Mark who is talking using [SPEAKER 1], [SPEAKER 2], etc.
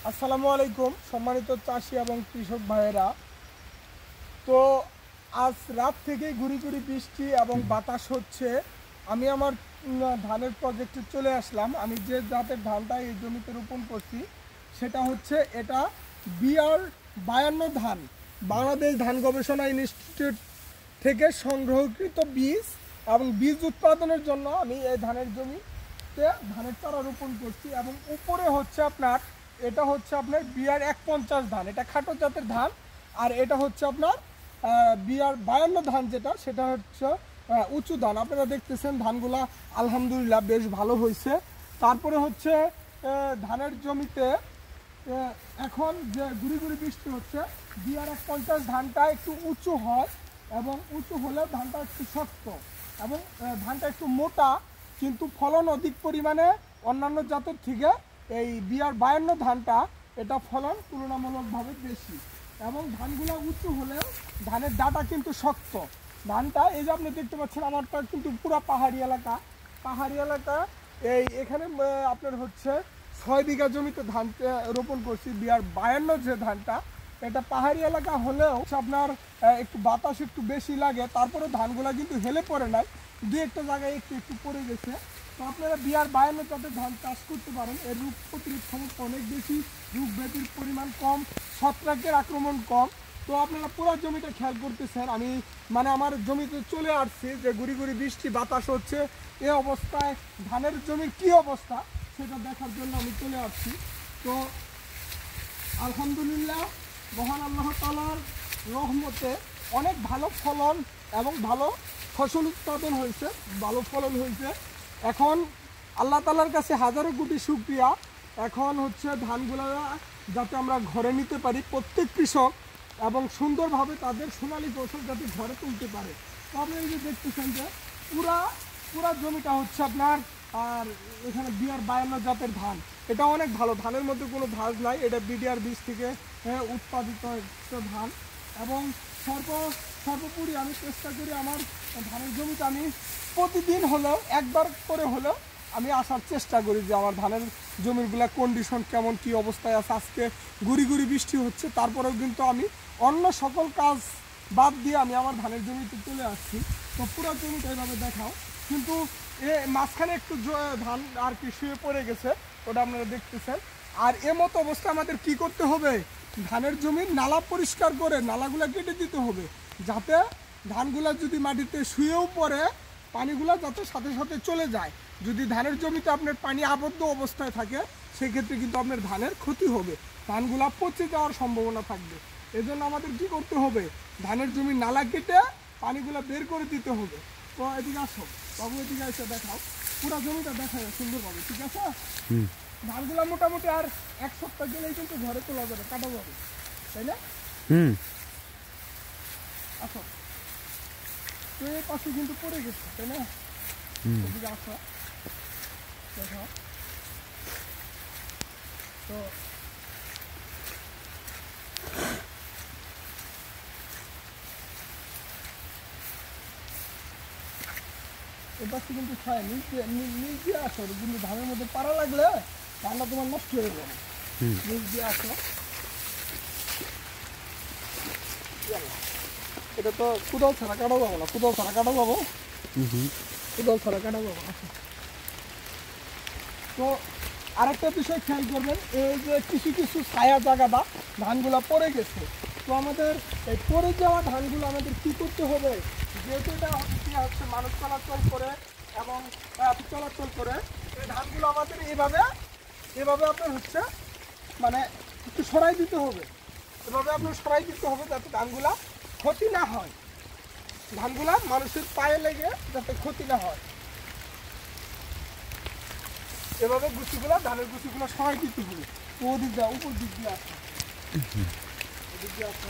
[SPEAKER 1] আসসালামু আলাইকুম সম্মানিত চাষি এবং কৃষক ভাইয়েরা। তো আজ রাত থেকেই গুড়ি গুড়ি বৃষ্টি এবং বাতাস হচ্ছে। আমি আমার ধানের প্রজেক্টে চলে আসলাম। আমি যে জাতের ধানটা এই জমিতে রোপণ করছি সেটা হচ্ছে এটা BR52 ধান। বাংলাদেশ ধান গবেষণা ইনস্টিটিউট থেকে সংগ্রহকৃত বীজ এবং বীজ উৎপাদনের জন্য আমি এই ধানের জমিতে ধানের চারা রোপণ করছি। এবং উপরে হচ্ছে আপনার এটা হচ্ছে আপনার BR51 ধান, এটা খাটো জাতের ধান। আর এটা হচ্ছে আপনার BR52 ধান, যেটা সেটা হচ্ছে উঁচু ধান। আপনারা দেখতেছেন ধানগুলা আলহামদুলিল্লাহ বেশ ভালো হয়েছে। তারপরে হচ্ছে ধানের জমিতে এখন যে গুড়ি গুড়ি বৃষ্টি হচ্ছে, BR51 ধানটা একটু উঁচু হয় এবং উঁচু হলে ধানটা একটু শক্ত এবং ধানটা একটু মোটা, কিন্তু ফলন অধিক পরিমাণে অন্যান্য জাতের থেকে এই BR52 ধানটা এটা ফলন তুলনামূলকভাবে বেশি। এবং ধানগুলো উঁচু হলেও ধানের ডাঁটা কিন্তু শক্ত। ধানটা এই যে আপনি দেখতে পাচ্ছেন, আমারটা কিন্তু পুরো পাহাড়ি এলাকা। এখানে আপনার হচ্ছে 6 বিঘা জমিতে ধান রোপণ করছি। BR52 যে ধানটা, এটা পাহাড়ি এলাকা হলেও আপনার একটু বাতাস একটু বেশি লাগে, তারপরে ধানগুলো কিন্তু হেলে পড়ে নাই, দু একটা জায়গায় একটু পড়ে গেছে। তো আপনারা BR52 জাতের ধান চাষ করতে পারেন। এর রোগ প্রতিরোধ ক্ষমতা অনেক বেশি, রোগ ব্যাধির পরিমাণ কম, ছত্রাকের আক্রমণ কম। তো আপনারা পুরো জমিটা খেয়াল করতেছেন। আমি আমার জমিতে চলে আসছি যে গুড়ি গুড়ি বৃষ্টি বাতাস হচ্ছে, এ অবস্থায় ধানের জমির কি অবস্থা সেটা দেখার জন্য আমি চলে আসছি। তো আলহামদুলিল্লাহ মহান আল্লাহ তাআলার রহমতে অনেক ভালো ফলন এবং ভালো ফসল উৎপাদন হয়েছে, ভালো ফলন হয়েছে। এখন আল্লাহ তাআলার কাছে হাজারো কোটি শুকরিয়া। এখন হচ্ছে ধানগুলো যাতে আমরা ঘরে নিতে পারি, প্রত্যেক কৃষক, এবং সুন্দরভাবে তাদের সোনালী ফসল যাতে ঘরে তুলতে পারে। তো আপনি এই যে দেখতেছেন যে পুরা জমিটা হচ্ছে আপনার, আর এখানে BR52 জাতের ধান, এটা অনেক ভালো। ধানের মধ্যে কোনো ভাঁজ নাই, এটা BDR বীজ থেকে উৎপাদিত একটা ধান। এবং সর্বোপরি আমি চেষ্টা করি আমার ধানের জমিতে আমি প্রতিদিন হলেও একবার করে হলেও আমি আসার চেষ্টা করি যে আমার ধানের জমিগুলা কন্ডিশন কেমন, কি অবস্থায় আছে। আজকে গুড়ি গুড়ি বৃষ্টি হচ্ছে, তারপরেও কিন্তু আমি অন্য সকল কাজ বাদ দিয়ে আমি আমার ধানের জমিতে চলে আসছি। তো পুরো জমিটা এভাবে দেখাও, কিন্তু মাঝখানে একটু ধান আর কি শুয়ে পড়ে গেছে, ওটা আপনারা দেখতেছেন। আর মতো অবস্থা আমাদের কি করতে হবে, ধানের জমির নালা পরিষ্কার করে নালাগুলা কেটে দিতে হবে, যাতে ধানগুলা যদি মাটিতে শুয়েও পড়ে পানিগুলা যাতে সাথে সাথে চলে যায়। যদি ধানের জমিতে আপনার পানি আবদ্ধ অবস্থায় থাকে, সেক্ষেত্রে কিন্তু আপনার ধানের ক্ষতি হবে, ধানগুলা পচে যাওয়ার সম্ভাবনা থাকবে। এজন্য আমাদের কি করতে হবে, ধানের জমির নালা কেটে পানিগুলা বের করে দিতে হবে। তো এদিকে আসো বাবু, এদিকে এসে দেখাও, পুরো জমিটা দেখায় সুন্দরভাবে, ঠিক আছে? ধানগুলা মোটামুটি আর 1 সপ্তাহ গেলেই কিন্তু ঘরে তোলা যাবে, কাটা যাবে, তাই না? আসো, তো এই পাশে কিন্তু পড়ে গেছে, তাই না? এদিকে আসো দেখাও। তো এপাশে কিন্তু ছায় নিচ দিয়ে আসো, কিন্তু ধানের মধ্যে পাড়া লাগলে ধানটা তোমার নষ্ট হয়ে যাবে। নিচ দিয়ে আসো, এটা তো কোদাল ছাড়া কাটা যাবো না, কোদাল ছাড়া কাটা যাবো। তো আরেকটা বিষয় খেয়াল করবেন, এই যে কিছু ছায়া জায়গাটা ধানগুলা পড়ে গেছে। তো আমাদের এই পড়ে যাওয়া ধানগুলো আমাদের কি করতে হবে, যেহেতু এটা হচ্ছে মানুষ চলাচল করে এবং চলাচল করে, এই ধানগুলো আমাদের এভাবে আপনার হচ্ছে একটু সরাই দিতে হবে। এভাবে আপনার সরাই দিতে হবে যাতে ধানগুলা ক্ষতি না হয়, ধানগুলা মানুষের পায়ে লেগে যাতে ক্ষতি না হয়। এভাবে গুছিগুলা, ধানের গুছিগুলা সরাই দিতে হবে। ওদিক দিয়ে উপর দিক দিয়ে আসো, এদিক দিয়ে আসো।